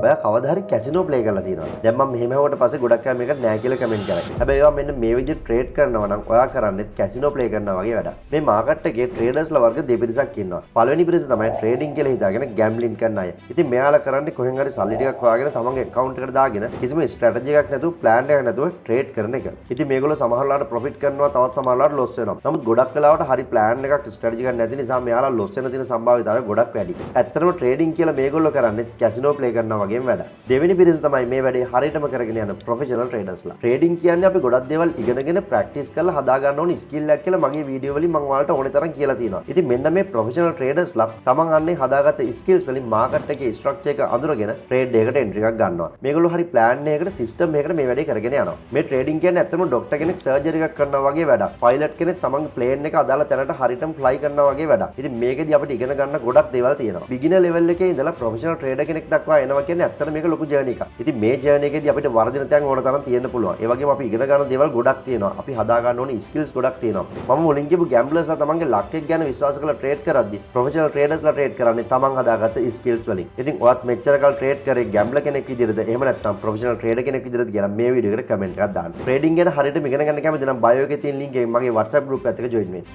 ඔයා කවදා හරි කැසිනෝ ප්ලේ කරලා තියෙනවද? දැන් මම මෙහෙම හොවට පස්සේ ගොඩක් අය මේකට නෑ කියලා කමෙන්ට් කරා. හැබැයි ඒවා මෙන්න මේ විදිහට ට්‍රේඩ් කරනවා නම් ඔයා කරන්නේ කැසිනෝ ප්ලේ කරනවා වගේ වැඩක්. මේ මාකට් එකේ ට්‍රේඩර්ස්ලා වර්ග දෙපිරිසක් ඉන්නවා. පළවෙනි පිරිස තමයි ට්‍රේඩින් කියලා හිතාගෙන ගැම්බ්ලින් කරන අය. ඉතින් මෙයාලා කරන්නේ කොහෙන් හරි සල්ලි ටිකක් හොයාගෙන තමන්ගේ account එකට දාගෙන කිසිම ස්ට්‍රැටජි එකක් නැතුව ප්ලෑන් එකක් නැතුව ට්‍රේඩ් කරන එක. ඉතින් මේගොල්ලෝ සමහරලාට ප්‍රොෆිට් කරනවා තවත් සමහරලාට ලොස් වෙනවා. නමුත් ගොඩක් වෙලාවට හරි ප්ලෑන් එකක් ස්ට්‍රැටජි එකක් නැති නිසා මෙයාලා ලොස් වෙන තියෙන සම්භාවිතාවය ගොඩක් වැඩි. ඇත්තටම ට්‍රේඩින් කියලා මේගොල්ලෝ කරන්නේ කැසිනෝ ප්ලේ කරනවා වගේම වැඩක්. දෙවෙනි පිරිස තමයි මේ වැඩේ හරියටම කරගෙන යන ප්‍රොෆෙෂනල් ට්‍රේඩර්ස්ලා. ට්‍රේඩින් කියන්නේ අපි ගොඩක් දේවල් ඉගෙනගෙන ප්‍රැක්ටිස් කරලා හදා ගන්න ඕන ස්කිල් එකක් කියලා මගේ වීඩියෝ වලින් මම ඔයාලට ඕනේ තරම් කියලා තියෙනවා. ඉතින් මෙන්න මේ ප්‍රොෆෙෂනල් ට්‍රේඩර්ස්ලා තමන් අන්නේ හදාගත්ත ස්කිල්ස් වලින් මාකට් එකේ ස්ට්‍රක්චර් එක අඳුරගෙන ට්‍රේඩ් එකකට එන්ට්‍රි එකක් ගන්නවා. මේගොල්ලෝ හරි ප්ලෑන් එකකට සිස්ටම් එකකට මේ වැඩේ කරගෙන යනවා. මේ ට්‍රේඩින් කියන්නේ ඇත්තටම ડોක්ටර් කෙනෙක් සර්ජරි එකක් කරනවා වගේ වැඩක්. පයිලට් කෙනෙක් තමන්ගේ ප්ලේන් එක අදාළ තැනට හරියටම ෆ්ලයි කරනවා වගේ වැඩක්. ඉතින් මේකෙදි අපිට ඉගෙන ගන්න ගොඩක් දේවල් තියෙනවා. බිගිනර් ලෙවල් එකේ ඉඳලා ප්‍රොෆෙෂනල් ට්‍රේඩර් කෙනෙක් දක්වා එනවා කියන්නේ ඇත්තටම මේක ලොකු ජර්නි එකක්. ඉතින් මේ ජර්නි එකේදී අපිට වර්ධින තැන් ඕන තරම් තියෙන්න පුළුවන්. ඒ වගේම අපි ඉගෙන ගන්න දේවල් ගොඩක් තියෙනවා. අපි හදා ගන්න ඕනේ ස්කිල්ස් ගොඩක් තියෙනවා. මම මුලින් කියපු ගැම්බ්ලර්ස්ලා තමන්ගේ ලක් එක ගැන විශ්වාස කරලා ට්‍රේඩ් කරද්දී ප්‍රොෆෙෂනල් ට්‍රේඩර්ස්ලා ට්‍රේඩ් කරන්නේ තමන් හදාගත්ත ස්කිල්ස් වලින්. ඉතින් ඔයත් මෙච්චර කල් ට්‍රේඩ් කරේ ගැම්බ්ලර් කෙනෙක් විදිහටද එහෙම නැත්නම් ප්‍රොෆෙෂනල් ට්‍රේඩර් කෙනෙක් විදිහටද කියලා මේ වීඩියෝ එකට කමෙන්ට් එකක් දාන්න. ට්‍රේඩින් ගැන හරියට ඉගෙන ගන්න කැමති නම් බයෝ එකේ තියෙන ලින්ක් එකෙන් මගේ WhatsApp group එකත් එක්ක join වෙන්න.